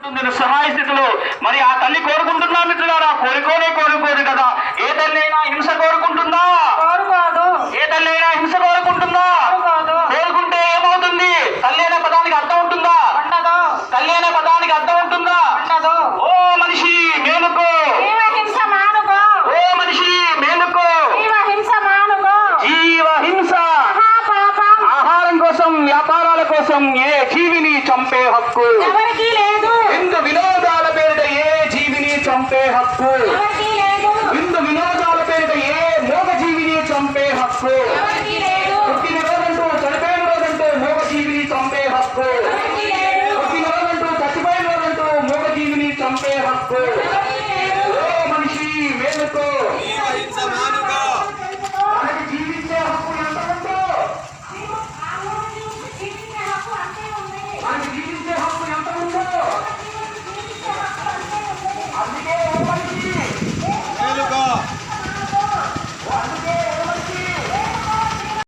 సహాయ స్థితిలో మరి ఆ తల్లి కోరుకుంటున్నా మిత్రులారా, కోరుకోదు కదా. ఏ తల్లి అయినా హింస కోరుకుంటుందా? ఏ తల్లి అయినా హింస కోరుకుంటుందా? కోరుకుంటే ఏమవుతుంది? తల్లి అనే పదానికి అర్థం ఉంటుందా? తల్లి అనే పదానికి అర్థం ఉంటుందా? ఓ మనిషి మేలుకో, ఓ మనిషి మేలుకో. జీవ హింస ఆహారం కోసం, వ్యాపారాల కోసం ఏ జీవిని చంపే హక్కు ఎవరికీ లేదు. విందు వినోదాల పేరిట ఏ జీవిని చంపే హక్కు, విందు వినోదాల పేరిట ఏ మూగ జీవిని చంపే హక్కు, పుట్టిన రోజంటూ చనిపోయిన రోజంటూ మూగ జీవిని చంపే హక్కు, పుట్టిన రోజంటూ చచ్చిపోయిన రోజంటూ మూగ జీవిని చంపే హక్కు.